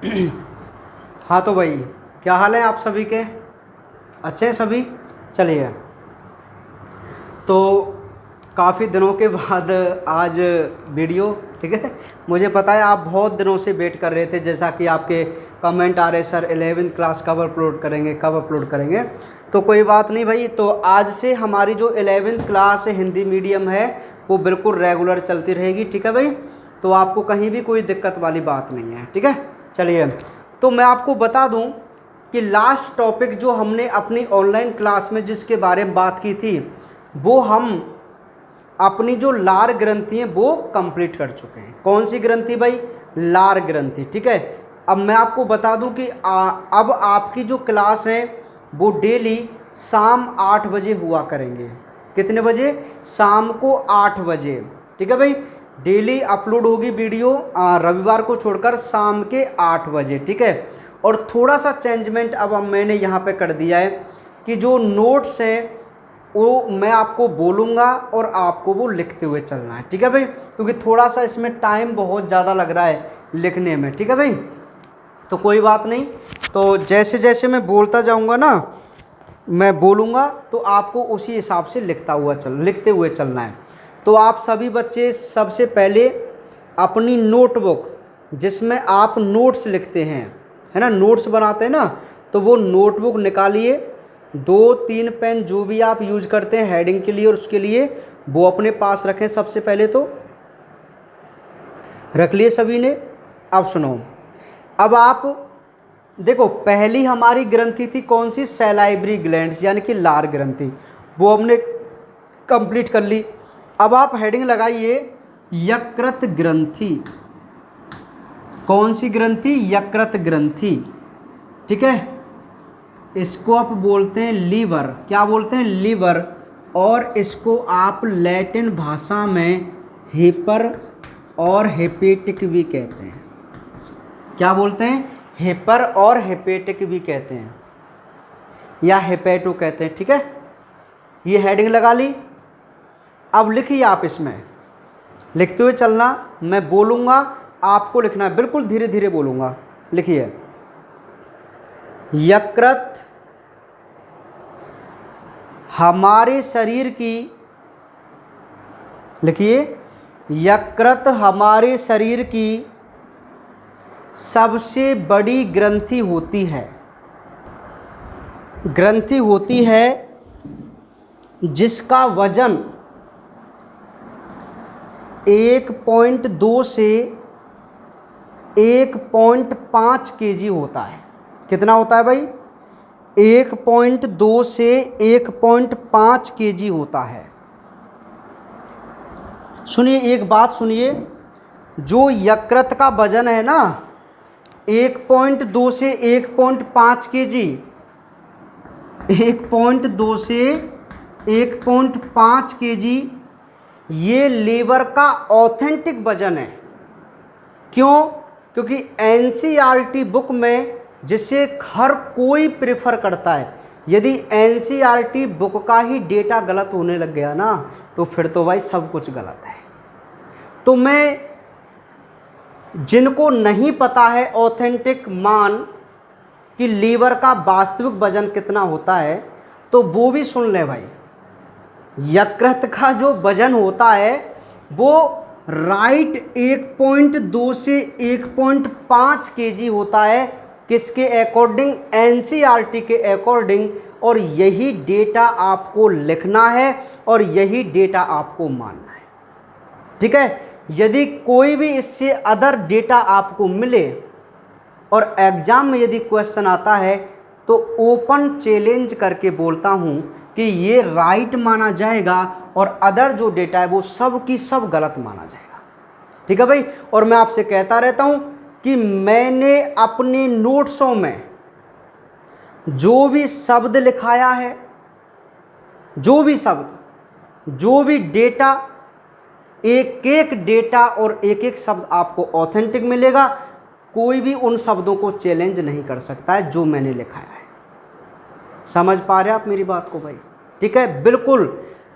हाँ तो भाई, क्या हाल है आप सभी के? अच्छे हैं सभी? चलिए, तो काफ़ी दिनों के बाद आज वीडियो, ठीक है। मुझे पता है आप बहुत दिनों से वेट कर रहे थे, जैसा कि आपके कमेंट आ रहे, सर 11वीं क्लास कब अपलोड करेंगे, कब अपलोड करेंगे। तो कोई बात नहीं भाई, तो आज से हमारी जो 11वीं क्लास हिंदी मीडियम है वो बिल्कुल रेगुलर चलती रहेगी, ठीक है भाई। तो आपको कहीं भी कोई दिक्कत वाली बात नहीं है, ठीक है। चलिए, तो मैं आपको बता दूं कि लास्ट टॉपिक जो हमने अपनी ऑनलाइन क्लास में जिसके बारे में बात की थी, वो हम अपनी जो लार ग्रंथि है वो कंप्लीट कर चुके हैं। कौन सी ग्रंथि भाई? लार ग्रंथि, ठीक है। अब मैं आपको बता दूं कि अब आपकी जो क्लास है वो डेली शाम 8 बजे हुआ करेंगे। कितने बजे? शाम को 8 बजे, ठीक है भाई। डेली अपलोड होगी वीडियो रविवार को छोड़कर शाम के 8 बजे, ठीक है। और थोड़ा सा चेंजमेंट अब मैंने यहाँ पे कर दिया है कि जो नोट्स हैं वो मैं आपको बोलूँगा और आपको वो लिखते हुए चलना है, ठीक है भाई। क्योंकि थोड़ा सा इसमें टाइम बहुत ज़्यादा लग रहा है लिखने में, ठीक है भाई। तो कोई बात नहीं, तो जैसे जैसे मैं बोलता जाऊँगा ना, मैं बोलूँगा तो आपको उसी हिसाब से लिखते हुए चलना है। तो आप सभी बच्चे सबसे पहले अपनी नोटबुक जिसमें आप नोट्स लिखते हैं, है ना, नोट्स बनाते हैं ना, तो वो नोटबुक निकालिए। 2-3 पेन जो भी आप यूज करते हैं हेडिंग के लिए और उसके लिए, वो अपने पास रखें। सबसे पहले तो रख लिए सभी ने। अब सुनो, अब आप देखो, पहली हमारी ग्रंथि थी कौन सी? सैलाइब्री ग्लैंड्स यानी कि लार ग्रंथि, वो हमने कंप्लीट कर ली। अब आप हेडिंग लगाइए यकृत ग्रंथि। कौन सी ग्रंथि? यकृत ग्रंथि, ठीक है। इसको आप बोलते हैं लीवर। क्या बोलते हैं? लीवर। और इसको आप लैटिन भाषा में हेपर और हेपेटिक भी कहते हैं। क्या बोलते हैं? हेपर और हेपेटिक भी कहते हैं, या हेपेटो कहते हैं, ठीक है। ये हेडिंग लगा ली। अब लिखिए आप, इसमें लिखते हुए चलना, मैं बोलूँगा आपको लिखना है, बिल्कुल धीरे धीरे बोलूँगा। लिखिए यकृत हमारे शरीर की, लिखिए यकृत हमारे शरीर की सबसे बड़ी ग्रंथि होती है। ग्रंथि होती है जिसका वजन 1.2 से 1.5 केजी होता है। कितना होता है भाई? 1.2 से 1.5 केजी होता है। सुनिए, एक बात सुनिए, जो यकृत का वजन है ना 1.2 से 1.5 केजी, 1.2 से 1.5 केजी, ये लीवर का ऑथेंटिक वजन है। क्यों? क्योंकि एनसीईआरटी बुक में, जिसे हर कोई प्रेफर करता है, यदि एनसीईआरटी बुक का ही डेटा गलत होने लग गया ना, तो फिर तो भाई सब कुछ गलत है। तो मैं, जिनको नहीं पता है ऑथेंटिक मान कि लीवर का वास्तविक वजन कितना होता है, तो वो भी सुन ले भाई। यकृत का जो वजन होता है वो राइट 1.2 से 1.5 केजी होता है। किसके अकॉर्डिंग? एनसीईआरटी के अकॉर्डिंग। और यही डेटा आपको लिखना है और यही डेटा आपको मानना है, ठीक है। यदि कोई भी इससे अदर डेटा आपको मिले और एग्जाम में यदि क्वेश्चन आता है, तो ओपन चैलेंज करके बोलता हूं कि ये राइट माना जाएगा और अदर जो डेटा है वो सब की सब गलत माना जाएगा, ठीक है भाई। और मैं आपसे कहता रहता हूं कि मैंने अपने नोट्सों में जो भी शब्द लिखाया है, जो भी शब्द, जो भी डेटा, एक एक डेटा और एक एक शब्द आपको ऑथेंटिक मिलेगा। कोई भी उन शब्दों को चैलेंज नहीं कर सकता है जो मैंने लिखाया है। समझ पा रहे हैं आप मेरी बात को भाई? ठीक है, बिल्कुल।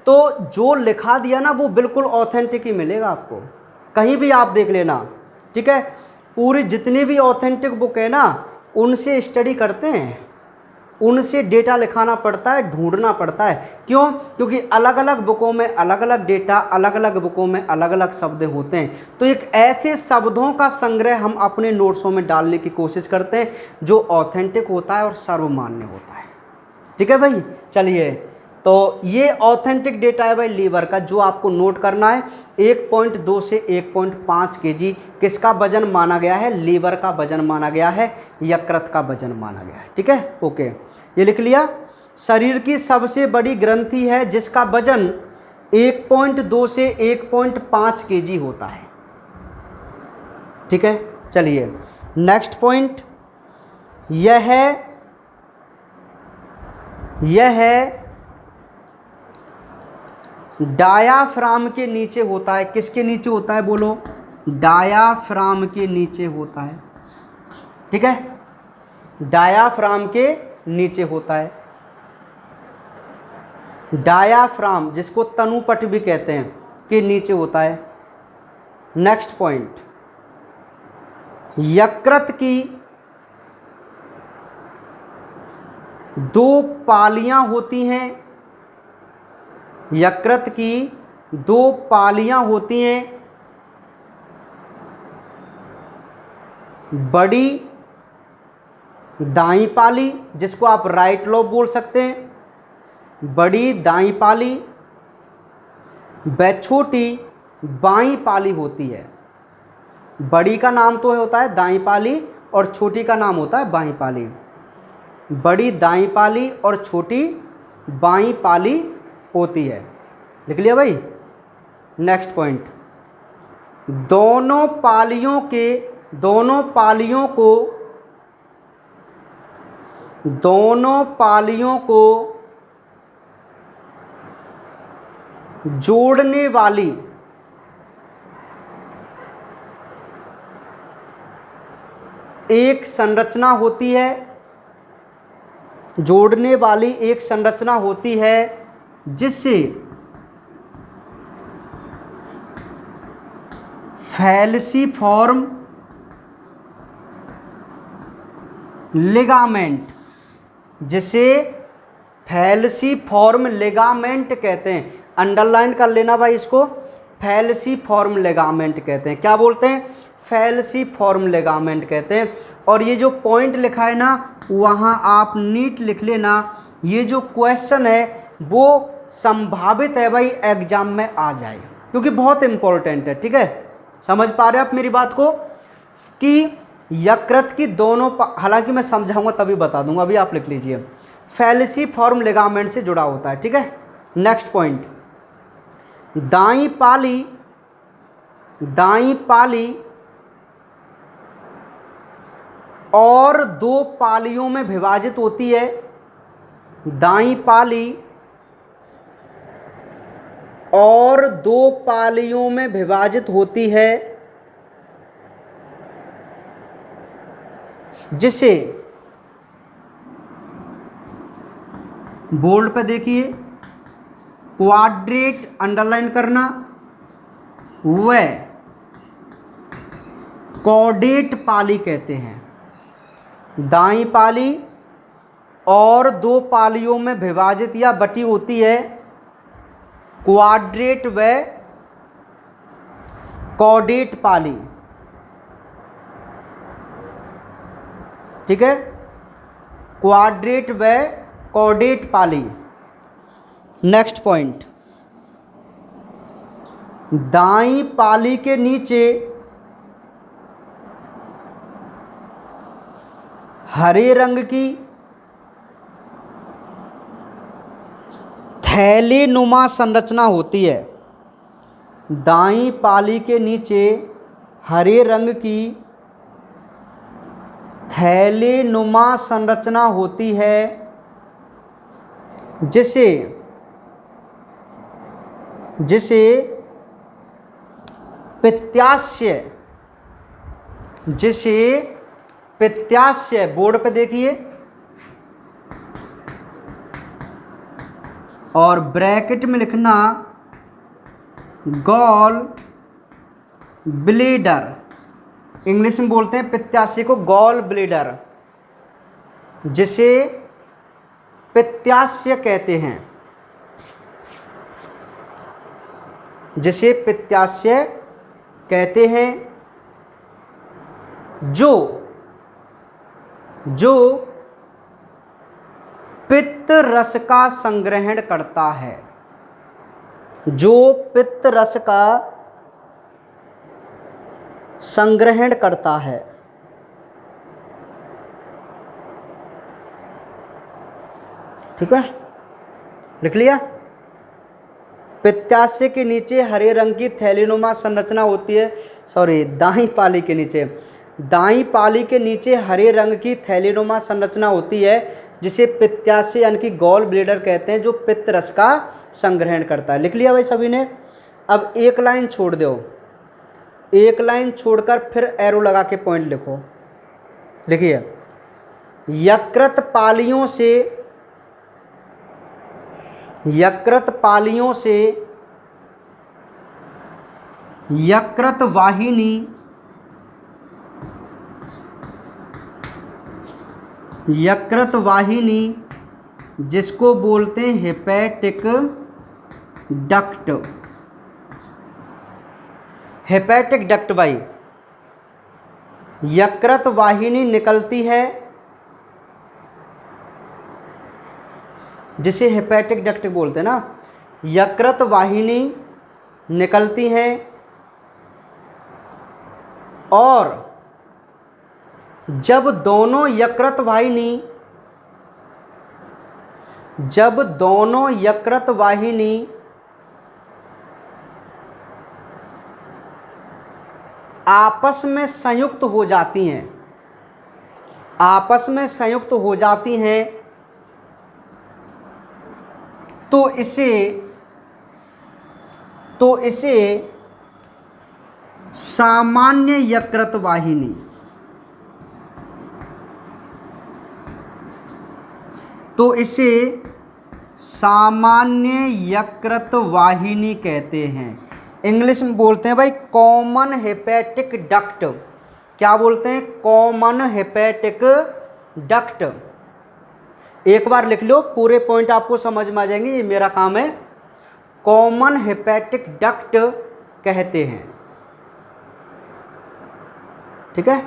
तो जो लिखा दिया ना वो बिल्कुल ऑथेंटिक ही मिलेगा आपको, कहीं भी आप देख लेना, ठीक है। पूरी जितनी भी ऑथेंटिक बुक है ना, उनसे स्टडी करते हैं, उनसे डेटा लिखाना पड़ता है, ढूंढना पड़ता है। क्यों? क्योंकि अलग अलग बुकों में अलग अलग डेटा, अलग अलग बुकों में अलग अलग शब्द होते हैं। तो एक ऐसे शब्दों का संग्रह हम अपने नोट्सों में डालने की कोशिश करते हैं जो ऑथेंटिक होता है और सर्वमान्य होता है। ठीक है भाई, चलिए, तो ये ऑथेंटिक डेटा है भाई लीवर का, जो आपको नोट करना है। 1.2 से 1.5 kg किसका वजन माना गया है? लीवर का वजन माना गया है, यकृत का वजन माना गया है। ठीक है, ओके, ये लिख लिया। शरीर की सबसे बड़ी ग्रंथि है जिसका वजन 1.2 से 1.5 kg होता है। ठीक है, चलिए नेक्स्ट पॉइंट, यह है डायाफ्राम के नीचे होता है। किसके नीचे होता है बोलो? डायाफ्राम के नीचे होता है। ठीक है, डायाफ्राम के नीचे होता है। डायाफ्राम, जिसको तनुपट भी कहते हैं, के नीचे होता है। नेक्स्ट पॉइंट, यकृत की 2 पालियां होती हैं। यकृत की 2 पालियां होती हैं, बड़ी दाईं पाली, जिसको आप राइट लोब बोल सकते हैं, बड़ी दाईं पाली, व छोटी बाईं पाली होती है। बड़ी का नाम तो होता है दाईं पाली और छोटी का नाम होता है बाईं पाली। बड़ी दाईं पाली और छोटी बाईं पाली होती है। लिख लिया भाई। नेक्स्ट पॉइंट, दोनों पालियों को जोड़ने वाली एक संरचना होती है। जोड़ने वाली एक संरचना होती है जिससे फैलसीफॉर्म लिगामेंट, जिसे फैलसीफॉर्म लिगामेंट कहते हैं। अंडरलाइन कर लेना भाई इसको, फैलसीफॉर्म लिगामेंट कहते हैं। क्या बोलते हैं? फैलसीफॉर्म लिगामेंट कहते हैं। और ये जो पॉइंट लिखा है ना, वहाँ आप नीट लिख लेना। ये जो क्वेश्चन है वो संभावित है भाई एग्जाम में आ जाए, क्योंकि बहुत इंपॉर्टेंट है। ठीक है, समझ पा रहे हैं आप मेरी बात को? कि यकृत की दोनों, हालांकि मैं समझाऊंगा तभी बता दूंगा, अभी आप लिख लीजिए। फैलसीफॉर्म लिगामेंट से जुड़ा होता है। ठीक है, नेक्स्ट पॉइंट, दाईं पाली और 2 पालियों में विभाजित होती है। दाईं पाली और 2 पालियों में विभाजित होती है, जिसे बोल्ड पे देखिए, क्वाड्रेट अंडरलाइन करना, व कॉर्डेट पाली कहते हैं। दाईं पाली और 2 पालियों में विभाजित या बटी होती है, क्वाड्रेट व कॉर्डेट पाली। ठीक है, क्वाड्रेट व कॉर्डेट पाली। नेक्स्ट पॉइंट, दाईं पाली के नीचे हरे रंग की थैलीनुमा संरचना होती है। दाईं पाली के नीचे हरे रंग की थैलीनुमा संरचना होती है, जिसे पित्ताशय, बोर्ड पे देखिए, और ब्रैकेट में लिखना गॉल ब्लेडर इंग्लिश में बोलते हैं पित्ताशय को गॉल ब्लेडर, जिसे पित्ताशय कहते हैं, जिसे पित्ताशय कहते हैं, जो पित्त रस का संग्रहण करता है, जो पित्त रस का संग्रहण करता है। ठीक है, लिख लिया। पित्ताशय के नीचे हरे रंग की थैलीनुमा संरचना होती है, दाईं पाली के नीचे, दाईं पाली के नीचे हरे रंग की थैलीनुमा संरचना होती है, जिसे पित्ताशय यानी कि गॉल ब्लेडर कहते हैं, जो पित्त रस का संग्रहण करता है। लिख लिया भाई सभी ने। अब एक लाइन छोड़ दो, एक लाइन छोड़कर फिर एरो लगा के पॉइंट लिखो। लिखिए, यकृत पालियों से, यकृत पालियों से यकृत वाहिनी, यकृत वाहिनी जिसको बोलते हैं हेपेटिक डक्ट, हेपेटिक डक्ट भाई, यकृत वाहिनी निकलती है, जिसे हेपेटिक डक्ट बोलते हैं ना। यकृत वाहिनी निकलती है और जब दोनों यकृत वाहिनी, जब दोनों यकृत वाहिनी आपस में संयुक्त हो जाती हैं, आपस में संयुक्त हो जाती हैं, तो इसे सामान्य यकृत वाहिनी, तो इसे सामान्य यकृत वाहिनी कहते हैं। इंग्लिश में बोलते हैं भाई कॉमन हेपेटिक डक्ट। क्या बोलते हैं? Common hepatic duct. एक बार लिख लो, पूरे पॉइंट आपको समझ में आ जाएंगे, ये मेरा काम है। कॉमन हेपेटिक डक्ट कहते हैं। ठीक है,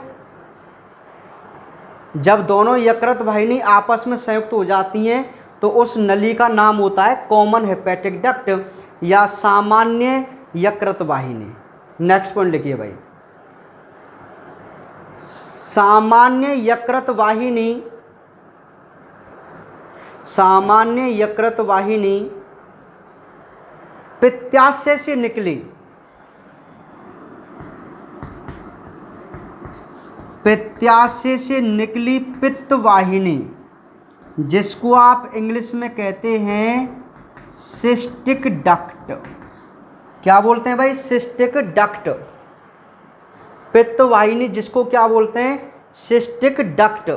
जब दोनों यकृत वाहिनी आपस में संयुक्त हो जाती हैं तो उस नली का नाम होता है कॉमन हेपेटिक डक्ट या सामान्य यकृत वाहिनी। नेक्स्ट पॉइंट लिखिए भाई, सामान्य यकृत वाहिनी, सामान्य यकृत वाहिनी पित्ताशय से निकली, पित्ताशय से निकली पित्त वाहिनी, जिसको आप इंग्लिश में कहते हैं सिस्टिक डक्ट। क्या बोलते हैं भाई? Cystic duct. पित्त वाहिनी जिसको क्या बोलते हैं? Cystic duct.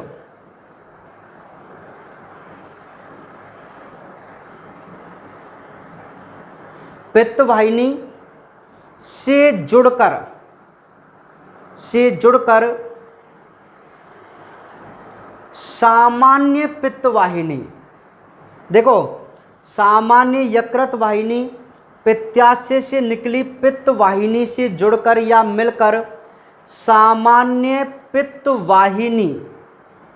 पित्त वाहिनी से जुड़कर सामान्य पित्त वाहिनी, देखो सामान्य यकृत वाहिनी पित्ताशय से निकली पित्त वाहिनी से जुड़कर या मिलकर सामान्य पित्त वाहिनी,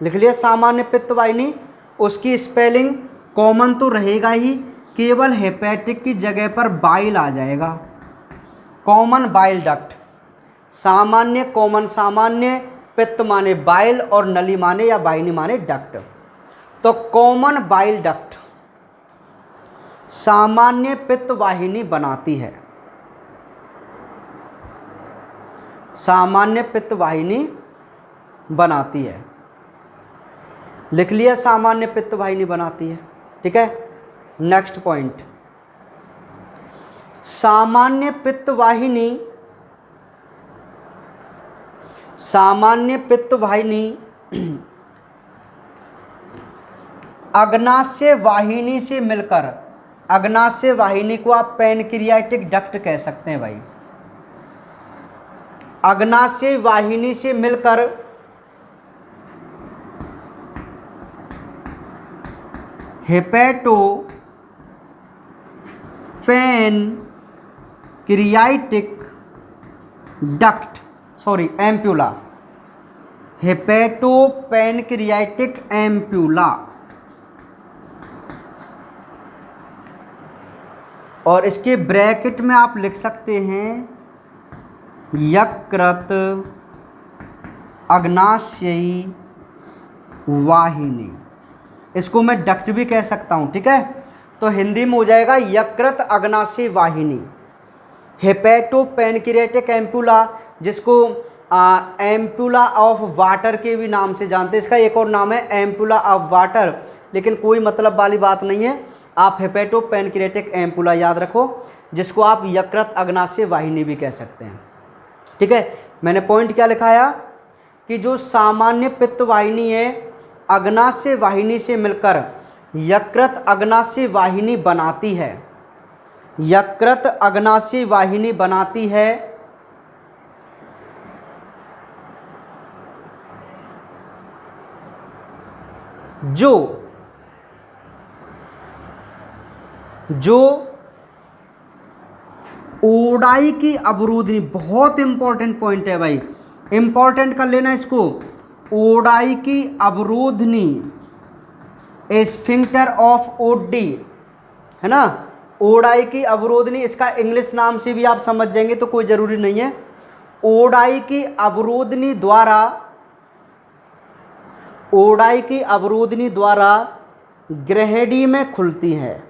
लिख लिया सामान्य पित्त वाहिनी। उसकी स्पेलिंग कॉमन तो रहेगा ही, केवल हेपेटिक की जगह पर बाइल आ जाएगा, कॉमन बाइल डक्ट। सामान्य, कॉमन सामान्य, पित्त माने बाइल और नली माने या वाहिनी माने डक्ट। तो कॉमन बाइल डक्ट सामान्य पित्त वाहिनी बनाती है, सामान्य पित्त वाहिनी बनाती है। लिख लिया, सामान्य पित्त वाहिनी बनाती है। ठीक है, नेक्स्ट पॉइंट, सामान्य पित्त वाहिनी, सामान्य पित्त वाहिनी अग्नाशय वाहिनी से मिलकर, अग्नाशय वाहिनी को आप पैनक्रियाटिक डक्ट कह सकते हैं भाई। अग्नाशय वाहिनी से मिलकर hepato pancreatic duct, sorry ampulla, hepato pancreatic ampulla, और इसके ब्रैकेट में आप लिख सकते हैं यकृत अग्नाशयी वाहिनी, इसको मैं डक्ट भी कह सकता हूं, ठीक है। तो हिंदी में हो जाएगा यकृत अग्नाशय वाहिनी, हेपेटो पैनक्रियाटिक एम्प्यूला, जिसको एम्प्यूला ऑफ वाटर के भी नाम से जानते हैं। इसका एक और नाम है एम्प्यूला ऑफ वाटर, लेकिन कोई मतलब वाली बात नहीं है। आप हेपेटो पैनक्रियाटिक एम्प्यूला याद रखो, जिसको आप यकृत अग्नाशय वाहिनी भी कह सकते हैं, ठीक है। मैंने पॉइंट क्या लिखाया कि जो सामान्य पित्त वाहिनी है अग्नाशय वाहिनी से मिलकर यकृत अग्नाशय वाहिनी बनाती है, यकृत अग्नाशय वाहिनी बनाती है, जो ओडाई की अवरोधनी, बहुत इंपॉर्टेंट पॉइंट है भाई, इंपॉर्टेंट कर लेना इसको, ओडाई की अवरोधनी, स्फिंक्टर ऑफ ओडी, है ना, ओडाई की अवरोधनी, इसका इंग्लिश नाम से भी आप समझ जाएंगे तो कोई ज़रूरी नहीं है। ओडाई की अवरोधनी द्वारा, ओडाई की अवरोधनी द्वारा ग्रहणी में खुलती है,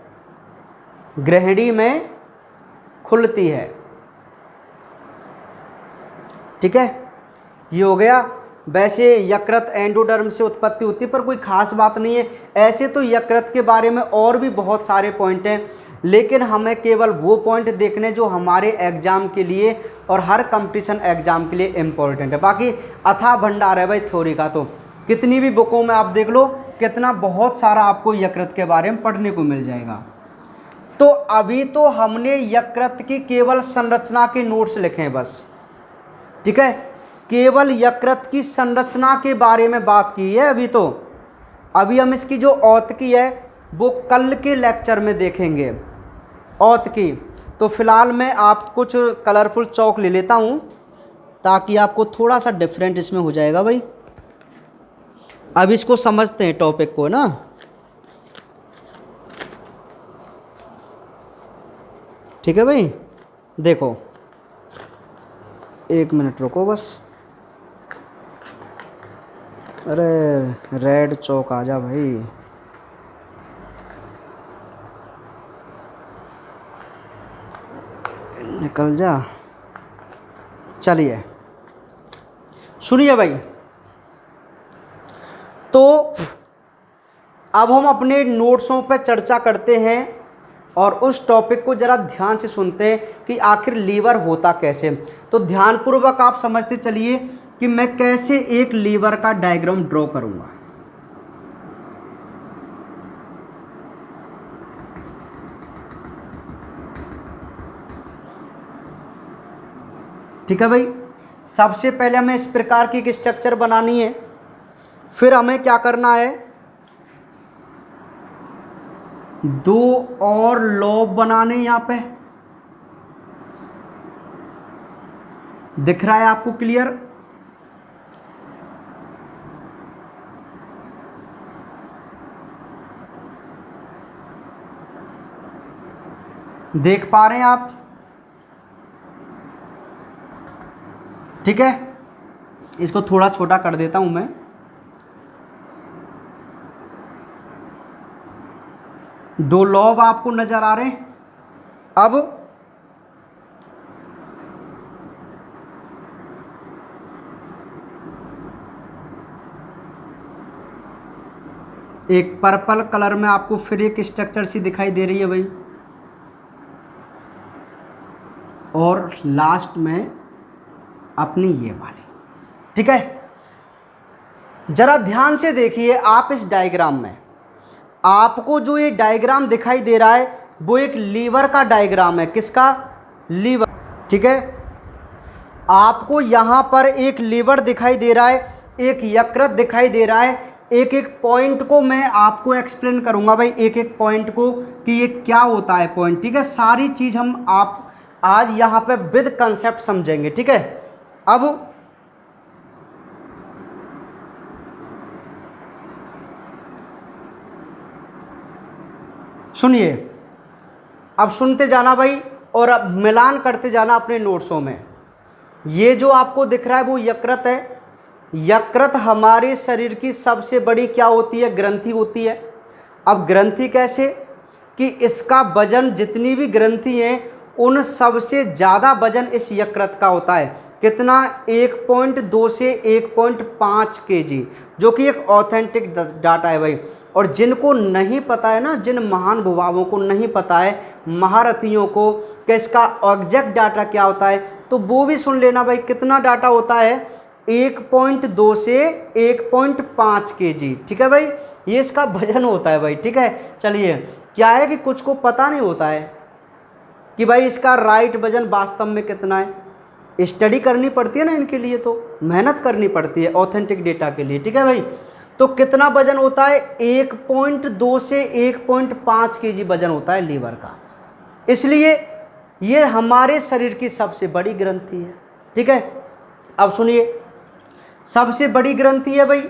ग्रहणी में खुलती है, ठीक है। ये हो गया। वैसे यकृत एंडोडर्म से उत्पत्ति होती है, पर कोई खास बात नहीं है। ऐसे तो यकृत के बारे में और भी बहुत सारे पॉइंट हैं, लेकिन हमें केवल वो पॉइंट देखने जो हमारे एग्जाम के लिए और हर कंपटीशन एग्जाम के लिए इम्पोर्टेंट है। बाकी अथाह भंडार है भाई थ्योरी का, तो कितनी भी बुकों में आप देख लो, कितना बहुत सारा आपको यकृत के बारे में पढ़ने को मिल जाएगा। तो अभी तो हमने यकृत की केवल संरचना के नोट्स लिखे हैं बस, ठीक है, केवल यकृत की संरचना के बारे में बात की है अभी। तो अभी हम इसकी जो औतकी है वो कल के लेक्चर में देखेंगे, औतकी। तो फिलहाल मैं आप कुछ कलरफुल चौक ले लेता हूँ ताकि आपको थोड़ा सा डिफरेंट इसमें हो जाएगा भाई। अब इसको समझते हैं टॉपिक को ना। ठीक है भाई, देखो एक मिनट रुको बस। अरे रेड चौक आ जा भाई। निकल जा। चलिए सुनिए भाई, तो अब हम अपने नोट्सों पर चर्चा करते हैं और उस टॉपिक को ज़रा ध्यान से सुनते हैं कि आखिर लीवर होता कैसे। तो ध्यानपूर्वक आप समझते चलिए कि मैं कैसे एक लीवर का डायग्राम ड्रॉ करूंगा। ठीक है भाई, सबसे पहले हमें इस प्रकार की एक स्ट्रक्चर बनानी है। फिर हमें क्या करना है, दो और लोब बनाने। यहां पे दिख रहा है आपको क्लियर? देख पा रहे हैं आप? ठीक है, इसको थोड़ा छोटा कर देता हूं मैं। दो लॉब आपको नजर आ रहे हैं। अब एक पर्पल कलर में आपको फिर एक स्ट्रक्चर सी दिखाई दे रही है भाई, और लास्ट में अपनी ये वाली। ठीक है, जरा ध्यान से देखिए आप इस डायग्राम में। आपको जो ये डायग्राम दिखाई दे रहा है वो एक लीवर का डायग्राम है। किसका? लीवर। ठीक है, आपको यहाँ पर एक लीवर दिखाई दे रहा है, एक यकृत दिखाई दे रहा है। एक एक पॉइंट को मैं आपको एक्सप्लेन करूँगा भाई, एक एक पॉइंट को कि ये क्या होता है पॉइंट, ठीक है। सारी चीज़ हम आप आज यहाँ पे विद कंसेप्ट समझेंगे, ठीक है। अब सुनिए, अब सुनते जाना भाई और अब मिलान करते जाना अपने नोट्सों में। ये जो आपको दिख रहा है वो यकृत है। यकृत हमारे शरीर की सबसे बड़ी क्या होती है, ग्रंथि होती है। अब ग्रंथि कैसे कि इसका वजन, जितनी भी ग्रंथि हैं उन सबसे ज़्यादा वजन इस यकृत का होता है। कितना, 1.2 से 1.5 केजी, जो कि एक ऑथेंटिक डाटा है भाई। और जिनको नहीं पता है ना, जिन महान भुवाओं को नहीं पता है, महारथियों को, कि इसका एग्जैक्ट डाटा क्या होता है, तो वो भी सुन लेना भाई। कितना डाटा होता है, 1.2 से 1.5 केजी, ठीक है भाई। ये इसका वजन होता है भाई, ठीक है। चलिए, क्या है कि कुछ को पता नहीं होता है कि भाई इसका राइट वजन वास्तव में कितना है। स्टडी करनी पड़ती है ना इनके लिए, तो मेहनत करनी पड़ती है ऑथेंटिक डेटा के लिए, ठीक है भाई। तो कितना वजन होता है, 1.2 से 1.5 केजी वजन होता है लीवर का। इसलिए ये हमारे शरीर की सबसे बड़ी ग्रंथि है, ठीक है। अब सुनिए, सबसे बड़ी ग्रंथि है भाई,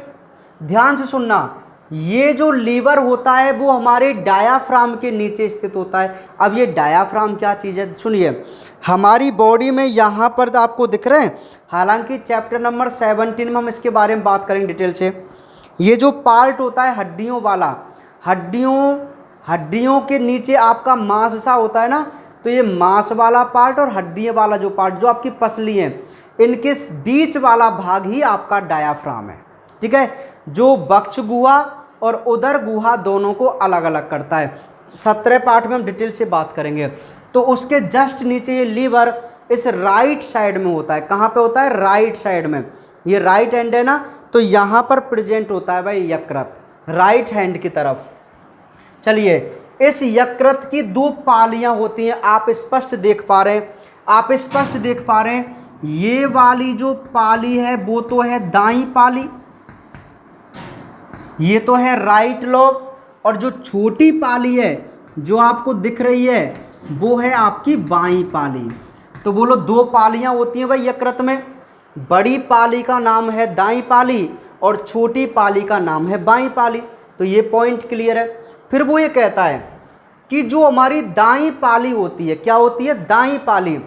ध्यान से सुनना। ये जो लीवर होता है वो हमारे डायाफ्राम के नीचे स्थित होता है। अब ये डायाफ्राम क्या चीज़ है, सुनिए। हमारी बॉडी में यहाँ पर आपको दिख रहे हैं, हालांकि चैप्टर नंबर 17 में हम इसके बारे में बात करेंगे डिटेल से। ये जो पार्ट होता है हड्डियों वाला, हड्डियों के नीचे आपका मांस सा होता है ना, तो ये मांस वाला पार्ट और हड्डियों वाला जो पार्ट, जो आपकी पसली है, इनके बीच वाला भाग ही आपका डायाफ्राम है, ठीक है। जो वक्ष गुहा और उदर गुहा दोनों को अलग अलग करता है। 17 पार्ट में हम डिटेल से बात करेंगे। तो उसके जस्ट नीचे ये लीवर इस राइट साइड में होता है। कहाँ पे होता है, राइट साइड में। ये राइट हैंड है ना, तो यहाँ पर प्रेजेंट होता है भाई यकृत, राइट हैंड की तरफ। चलिए, इस यकृत की 2 पालियाँ होती हैं, आप स्पष्ट देख पा रहे हैं, आप स्पष्ट देख पा रहे हैं। ये वाली जो पाली है वो तो है दाईं पाली, ये तो है राइट लोब, और जो छोटी पाली है जो आपको दिख रही है वो है आपकी बाईं पाली। तो बोलो, 2 पालियां होती हैं भाई यकृत में। बड़ी पाली का नाम है दाईं पाली और छोटी पाली का नाम है बाईं पाली। तो ये पॉइंट क्लियर है। फिर वो ये कहता है कि जो हमारी दाईं पाली होती है, क्या होती है, दाईं पाली,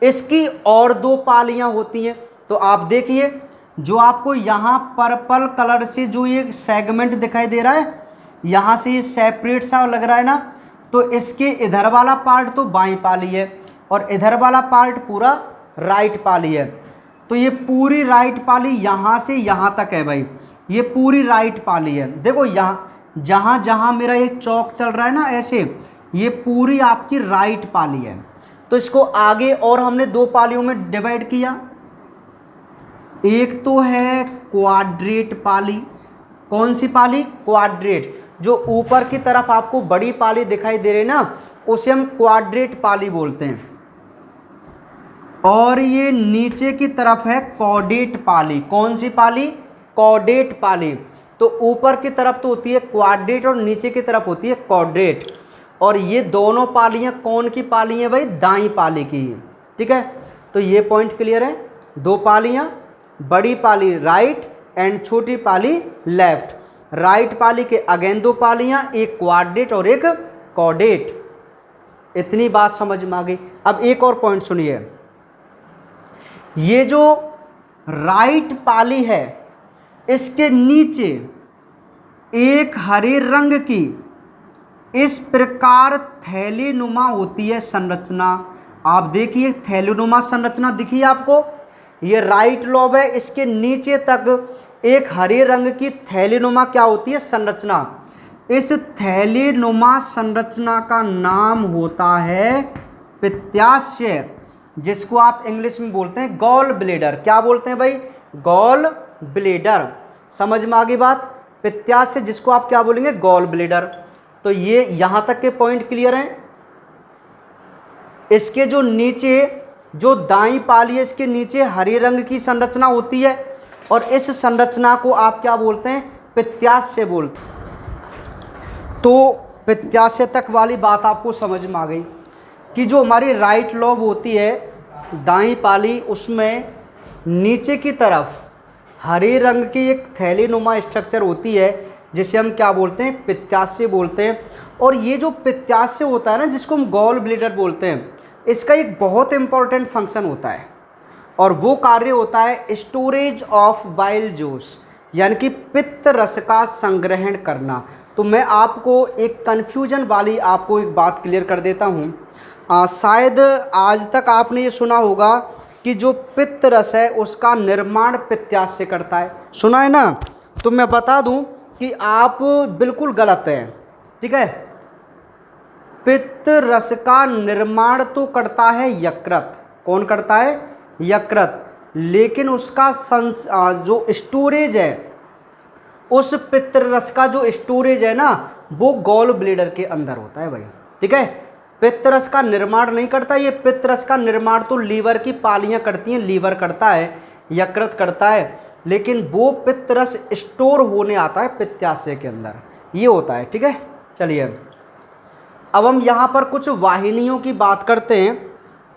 इसकी और 2 पालियां होती हैं। तो आप देखिए, जो आपको यहाँ पर्पल कलर से जो ये सेगमेंट दिखाई दे रहा है, यहाँ से ये सेपरेट सा लग रहा है ना, तो इसके इधर वाला पार्ट तो बाईं पाली है और इधर वाला पार्ट पूरा राइट पाली है। तो ये पूरी राइट पाली यहाँ से यहाँ तक है भाई, ये पूरी राइट पाली है। देखो यहाँ जहाँ जहाँ मेरा ये चौक चल रहा है ना ऐसे, ये पूरी आपकी राइट पाली है। तो इसको आगे और हमने 2 पालियों में डिवाइड किया। एक तो है क्वाड्रेट पाली। कौन सी पाली, क्वाड्रेट। जो ऊपर की तरफ आपको बड़ी पाली दिखाई दे रही है ना, उसे हम क्वाड्रेट पाली बोलते हैं। और ये नीचे की तरफ है कॉर्डेट पाली। कौन सी पाली, कॉर्डेट पाली। तो ऊपर की तरफ तो होती है क्वाड्रेट और नीचे की तरफ होती है कॉर्डेट। और ये दोनों पालियां कौन की पाली हैं भाई, दाईं पाली की, ठीक है। तो ये पॉइंट क्लियर है। 2 पालियां, बड़ी पाली राइट एंड छोटी पाली लेफ्ट। राइट पाली के अगेन 2 पालियां, एक क्वाड्रेट और एक कॉर्डेट। इतनी बात समझ में आ गई। अब एक और पॉइंट सुनिए। ये जो राइट पाली है, इसके नीचे एक हरे रंग की इस प्रकार थैलीनुमा होती है संरचना। आप देखिए, थैलीनुमा संरचना दिखी आपको। ये राइट लोब है, इसके नीचे तक एक हरे रंग की थैलीनुमा क्या होती है, संरचना। इस थैलीनुमा संरचना का नाम होता है पित्ताशय, जिसको आप इंग्लिश में बोलते हैं गॉल ब्लेडर। क्या बोलते हैं भाई, गॉल ब्लेडर। समझ में आ गई बात। पित्ताशय जिसको आप क्या बोलेंगे, गॉल ब्लेडर। तो ये यहाँ तक के पॉइंट क्लियर हैं। इसके जो नीचे जो दाईं पाली है इसके नीचे हरे रंग की संरचना होती है और इस संरचना को आप क्या बोलते हैं, पित्ताशय बोलते हैं। तो पित्ताशय तक वाली बात आपको समझ में आ गई कि जो हमारी राइट लोब होती है दाईं पाली, उसमें नीचे की तरफ हरे रंग की एक थैलीनुमा स्ट्रक्चर होती है जिसे हम क्या बोलते हैं, पित्ताशय बोलते हैं। और ये जो पित्ताशय होता है ना, जिसको हम गॉल ब्लैडर बोलते हैं, इसका एक बहुत इंपॉर्टेंट फंक्शन होता है और वो कार्य होता है स्टोरेज ऑफ बाइल जूस, यानी कि पित्त रस का संग्रहण करना। तो मैं आपको एक कन्फ्यूजन वाली आपको एक बात क्लियर कर देता हूँ। शायद आज तक आपने ये सुना होगा कि जो पित्त रस है उसका निर्माण पित्ताशय करता है, सुना है ना। तो मैं बता दूं कि आप बिल्कुल गलत हैं, ठीक है। पित्त रस का निर्माण तो करता है यकृत। कौन करता है, यकृत। लेकिन उसका जो स्टोरेज है, उस पित्त रस का जो स्टोरेज है ना, वो गॉल ब्लैडर के अंदर होता है भाई, ठीक है। पित्त रस का निर्माण नहीं करता ये, पित्त रस का निर्माण तो लीवर की पालियां करती हैं, लीवर करता है, यकृत करता है, लेकिन वो पित्त रस स्टोर होने आता है पित्ताशय के अंदर, ये होता है, ठीक है। चलिए अब हम यहाँ पर कुछ वाहिनियों की बात करते हैं।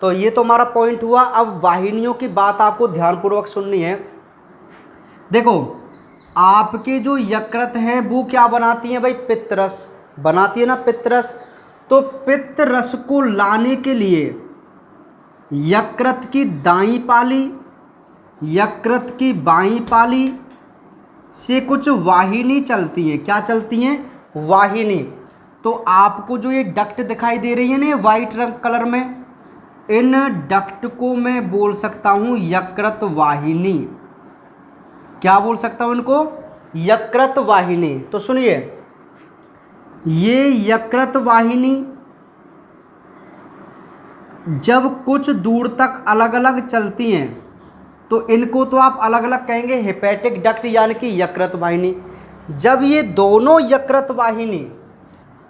तो ये तो हमारा पॉइंट हुआ। अब वाहिनियों की बात आपको ध्यानपूर्वक सुननी है। देखो, आपके जो यकृत है वो क्या बनाती है भाई, पित्त रस बनाती है ना, पित्त रस। तो पित्त रस को लाने के लिए यकृत की दाईं पाली, यकृत की बाईं पाली से कुछ वाहिनी चलती है। क्या चलती हैं, वाहिनी। तो आपको जो ये डक्ट दिखाई दे रही है ना वाइट रंग कलर में, इन डक्ट को मैं बोल सकता हूं यकृत वाहिनी। क्या बोल सकता हूं इनको, यकृत वाहिनी। तो सुनिए, ये यकृत वाहिनी जब कुछ दूर तक अलग अलग चलती हैं तो इनको तो आप अलग अलग कहेंगे हेपेटिक डक्ट, यानी कि यकृत वाहिनी। जब ये दोनों यकृत वाहिनी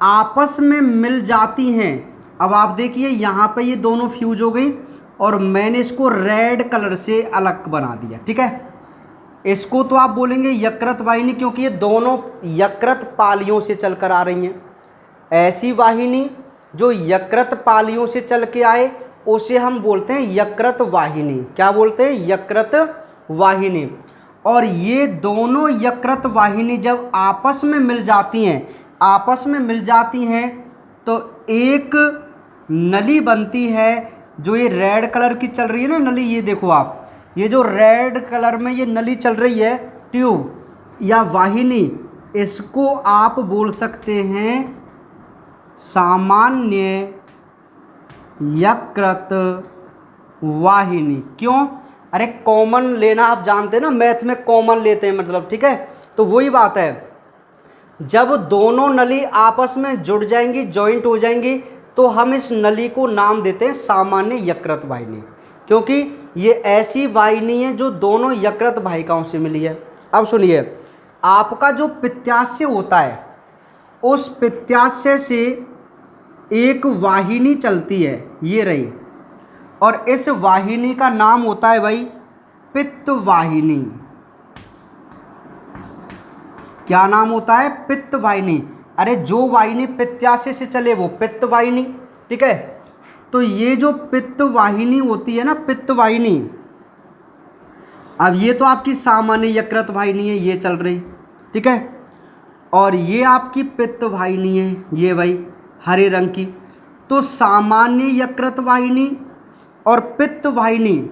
आपस में मिल जाती हैं, अब आप देखिए यहाँ पे ये दोनों फ्यूज हो गई और मैंने इसको रेड कलर से अलग बना दिया, ठीक है। इसको तो आप बोलेंगे यकृत वाहिनी, क्योंकि ये दोनों यकृत पालियों से चलकर आ रही हैं। ऐसी वाहिनी जो यकृत पालियों से चल के आए उसे हम बोलते हैं यकृत वाहिनी। क्या बोलते हैं, यकृत वाहिनी। और ये दोनों यकृत वाहिनी जब आपस में मिल जाती हैं, आपस में मिल जाती हैं तो एक नली बनती है। जो ये रेड कलर की चल रही है ना नली, ये देखो आप, ये जो रेड कलर में ये नली चल रही है, ट्यूब या वाहिनी, इसको आप बोल सकते हैं सामान्य यकृत वाहिनी। क्यों, अरे कॉमन लेना आप जानते हैं ना, मैथ में कॉमन लेते हैं मतलब, ठीक है। तो वही बात है, जब दोनों नली आपस में जुड़ जाएंगी, जॉइंट हो जाएंगी, तो हम इस नली को नाम देते हैं सामान्य यकृत वाहिनी, क्योंकि ये ऐसी वाहिनी है जो दोनों यकृत वाहिकाओं से मिली है। अब सुनिए, आपका जो पित्ताशय होता है, उस पित्ताशय से एक वाहिनी चलती है, ये रही, और इस वाहिनी का नाम होता है भाई पित्त वाहिनी। क्या नाम होता है, पित्त वाहिनी। अरे जो वाहिनी पित्ताशय से चले वो पित्त वाहिनी, ठीक है। तो ये जो पित्त वाहिनी होती है ना, पित्त वाहिनी, अब ये तो आपकी सामान्य यकृत वाहिनी है, ये चल रही, ठीक है। और ये आपकी पित्त वाहिनी है, ये भाई हरे रंग की। तो सामान्य यकृत वाहिनी और पित्त वाहिनी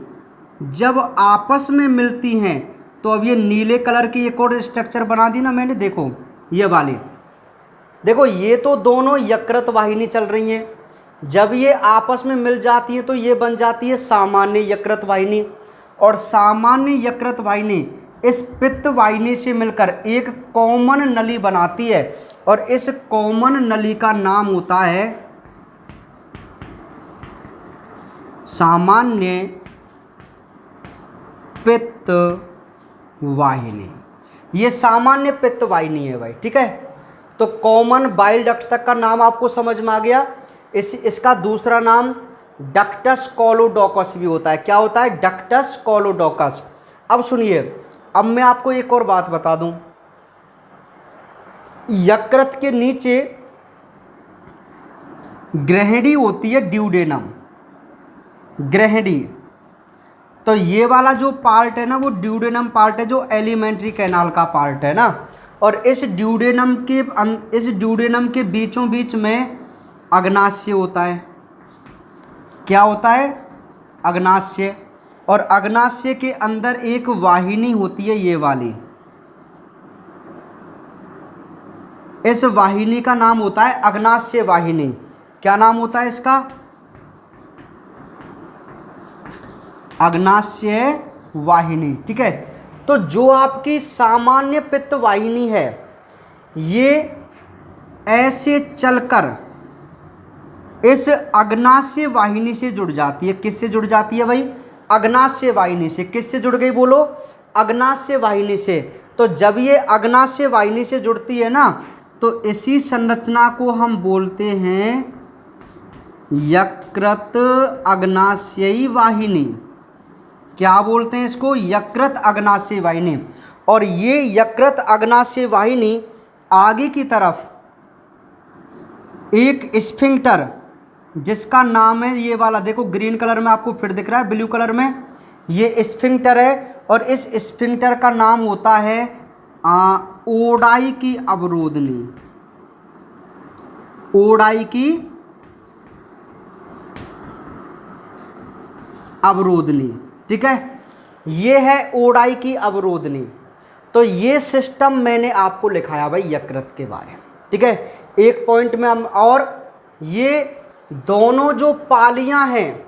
जब आपस में मिलती हैं तो अब ये नीले कलर की एक और स्ट्रक्चर बना दी ना मैंने, देखो ये वाली, देखो ये तो दोनों यकृत वाहिनी चल रही हैं। जब ये आपस में मिल जाती है तो ये बन जाती है सामान्य यकृत वाहिनी, और सामान्य यकृत वाहिनी इस पित्त वाहिनी से मिलकर एक कॉमन नली बनाती है, और इस कॉमन नली का नाम होता है सामान्य पित्त वाहिनी। ये सामान्य पित्त वाहिनी है भाई, ठीक है। तो कॉमन बाइल डक्ट तक का नाम आपको समझ में आ गया। इसका दूसरा नाम डक्टस कोलोडोकस भी होता है। क्या होता है? डक्टस कोलोडोकस। अब सुनिए, अब मैं आपको एक और बात बता दूं, यकृत के नीचे ग्रहणी होती है, ड्यूडेनम, ग्रहणी। तो ये वाला जो पार्ट है ना, वो ड्यूडेनम पार्ट है, जो एलिमेंट्री कैनाल का पार्ट है ना। और इस ड्यूडेनम के बीचों बीच में अग्नाशय होता है। क्या होता है? अग्नाशय। और अग्नाशय के अंदर एक वाहिनी होती है, ये वाली। इस वाहिनी का नाम होता है अग्नाशय वाहिनी। क्या नाम होता है इसका? अग्नाशय वाहिनी। ठीक है। तो जो आपकी सामान्य पित्त वाहिनी है, ये ऐसे चलकर इस अग्नाशय वाहिनी से जुड़ जाती है। किससे जुड़ जाती है भाई? अग्नाशय वाहिनी से। किससे जुड़ गई बोलो? अग्नाशय वाहिनी से। तो जब ये अग्नाशय वाहिनी से जुड़ती है ना, तो इसी संरचना को हम बोलते हैं यकृत अग्नाशयी वाहिनी। क्या बोलते हैं इसको? यकृत अग्नाशय वाहिनी। और ये यकृत अग्नाशय वाहिनी आगे की तरफ एक स्फिंक्टर, जिसका नाम है ये वाला, देखो ग्रीन कलर में आपको फिर दिख रहा है, ब्लू कलर में, ये स्फिंक्टर है। और इस स्फिंक्टर का नाम होता है ओडाई की अवरोधनी। ओडाई की अवरोधनी। ठीक है, ये है ओडाई की अवरोधनी। तो ये सिस्टम मैंने आपको लिखाया भाई यकृत के बारे में। ठीक है, एक पॉइंट में हम, और ये दोनों जो पालियां हैं,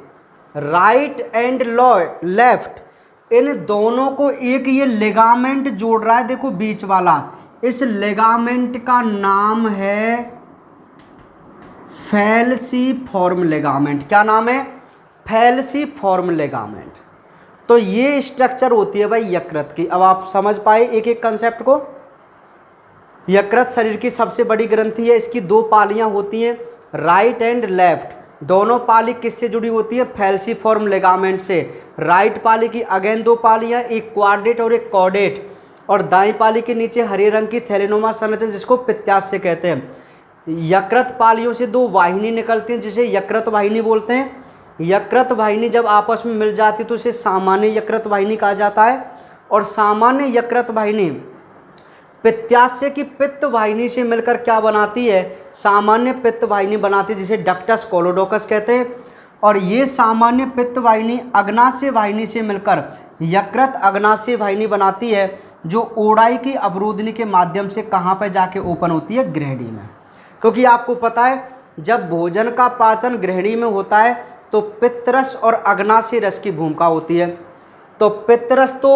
राइट एंड लेफ्ट, इन दोनों को एक ये लिगामेंट जोड़ रहा है, देखो बीच वाला। इस लिगामेंट का नाम है फैलसीफॉर्म लिगामेंट। क्या नाम है? फैलसीफॉर्म लिगामेंट। तो ये स्ट्रक्चर होती है भाई यकृत की। अब आप समझ पाए एक एक कंसेप्ट को। यकृत शरीर की सबसे बड़ी ग्रंथि है। इसकी दो पालियां होती हैं, राइट एंड लेफ्ट। दोनों पाली किससे जुड़ी होती है? फैलसीफॉर्म लिगामेंट से। राइट पाली की अगेन दो पालियां, एक क्वाड्रेट और एक कॉर्डेट। और दाई पाली के नीचे हरे रंग की थैलेनोमा संरचना, जिसको पित्ताशय कहते हैं। यकृत पालियों से दो वाहिनी निकलती हैं, जिसे यकृत वाहिनी बोलते हैं। यकृत वाहिनी जब आपस में मिल जाती तो इसे सामान्य यकृत वाहिनी कहा जाता है। और सामान्य यकृत वाहिनी पित्ताशय की पित्त वाहिनी से मिलकर क्या बनाती है? सामान्य पित्त वाहिनी बनाती है, जिसे डक्टस कोलोडोकस कहते हैं। और ये सामान्य पित्त वाहिनी अग्नाशय वाहिनी से मिलकर यकृत अग्नाशय वाहिनी बनाती है, जो ओडाई की अवरोधनी के माध्यम से कहाँ पर जाके ओपन होती है? ग्रहणी में। क्योंकि आपको पता है, जब भोजन का पाचन ग्रहणी में होता है तो पित्तरस और अग्नाशय रस की भूमिका होती है। तो पित्तरस तो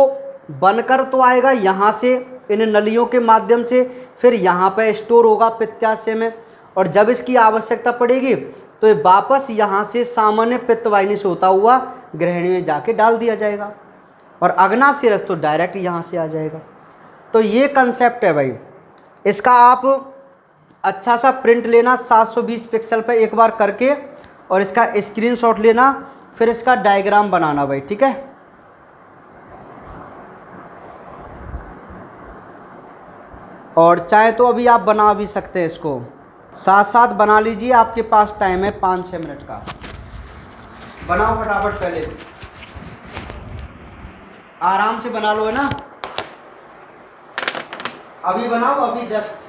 बनकर तो आएगा यहाँ से, इन नलियों के माध्यम से, फिर यहाँ पे स्टोर होगा पित्ताशय में। और जब इसकी आवश्यकता पड़ेगी तो ये वापस यहाँ से सामान्य पित्त वाहिनी से होता हुआ ग्रहणी में जाके डाल दिया जाएगा। और अग्नाशय रस तो डायरेक्ट यहाँ से आ जाएगा। तो ये कंसेप्ट है भाई। इसका आप अच्छा सा प्रिंट लेना 720 पिक्सल पे एक बार करके, और इसका स्क्रीनशॉट लेना, फिर इसका डायग्राम बनाना भाई। ठीक है, और चाहे तो अभी आप बना भी सकते हैं इसको, साथ साथ बना लीजिए, आपके पास टाइम है 5-6 मिनट का। बनाओ फटाफट, पहले आराम से बना लो, है ना। अभी बनाओ, अभी जस्ट।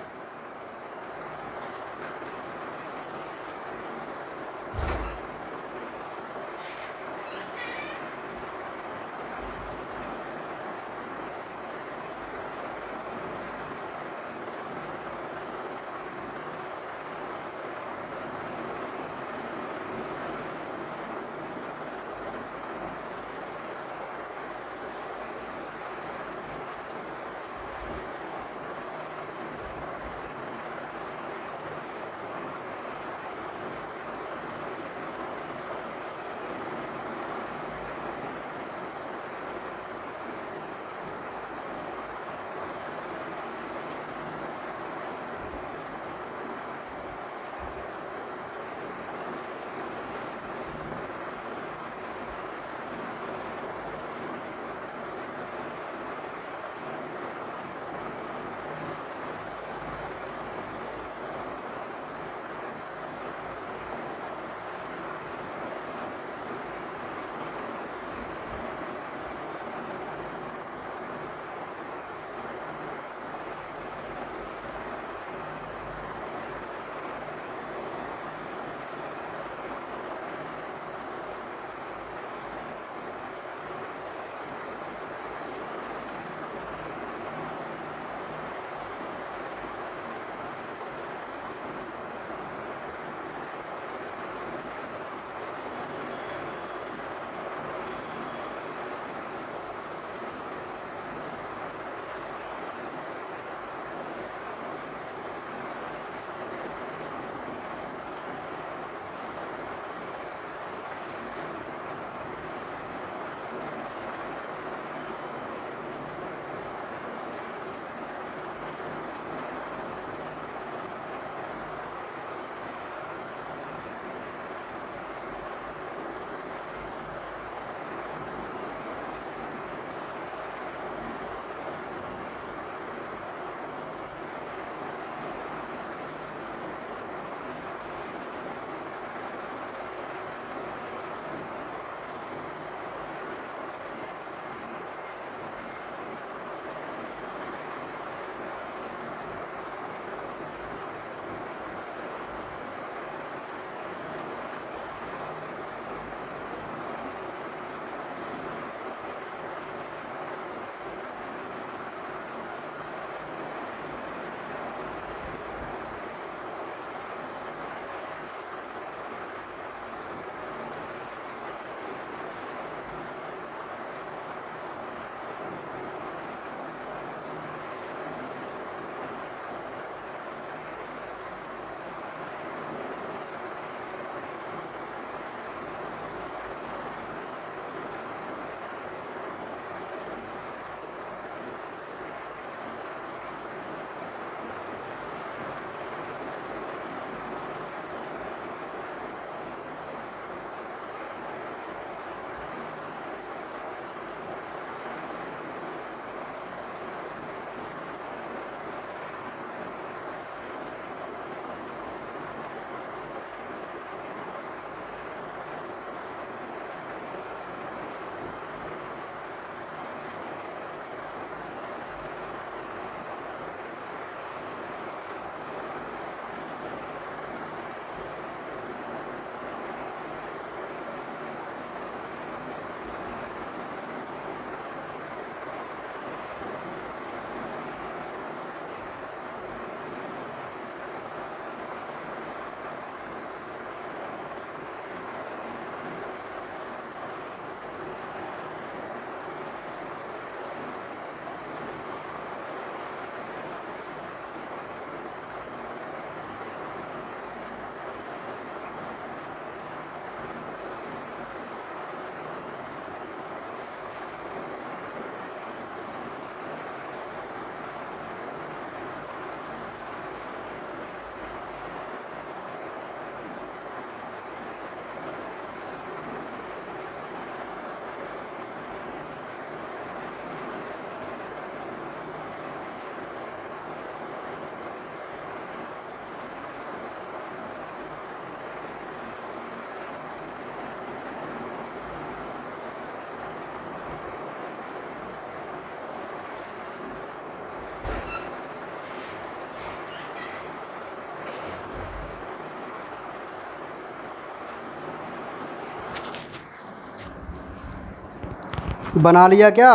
बना लिया क्या?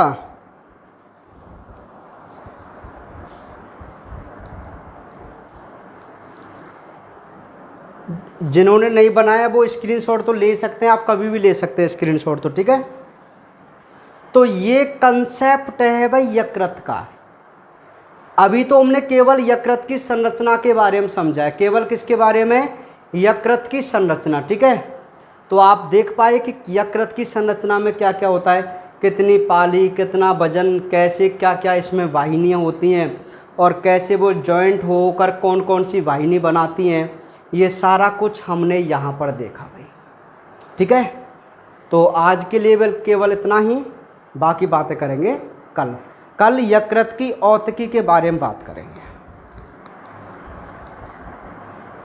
जिन्होंने नहीं बनाया वो स्क्रीनशॉट तो ले सकते हैं, आप कभी भी ले सकते हैं स्क्रीनशॉट, तो ठीक है। तो ये कंसेप्ट है भाई यकृत का। अभी तो हमने केवल यकृत की संरचना के बारे में समझा है, केवल किसके बारे में? यकृत की संरचना, ठीक है। तो आप देख पाए कि यकृत की संरचना में क्या क्या होता है, कितनी पाली, कितना वजन, कैसे क्या क्या इसमें वाहिनियाँ होती हैं, और कैसे वो जॉइंट होकर कौन कौन सी वाहिनी बनाती हैं, ये सारा कुछ हमने यहाँ पर देखा भाई, ठीक है। तो आज के लिए केवल इतना ही, बाकी बातें करेंगे कल। कल यकृत की औतकी के बारे में बात करेंगे।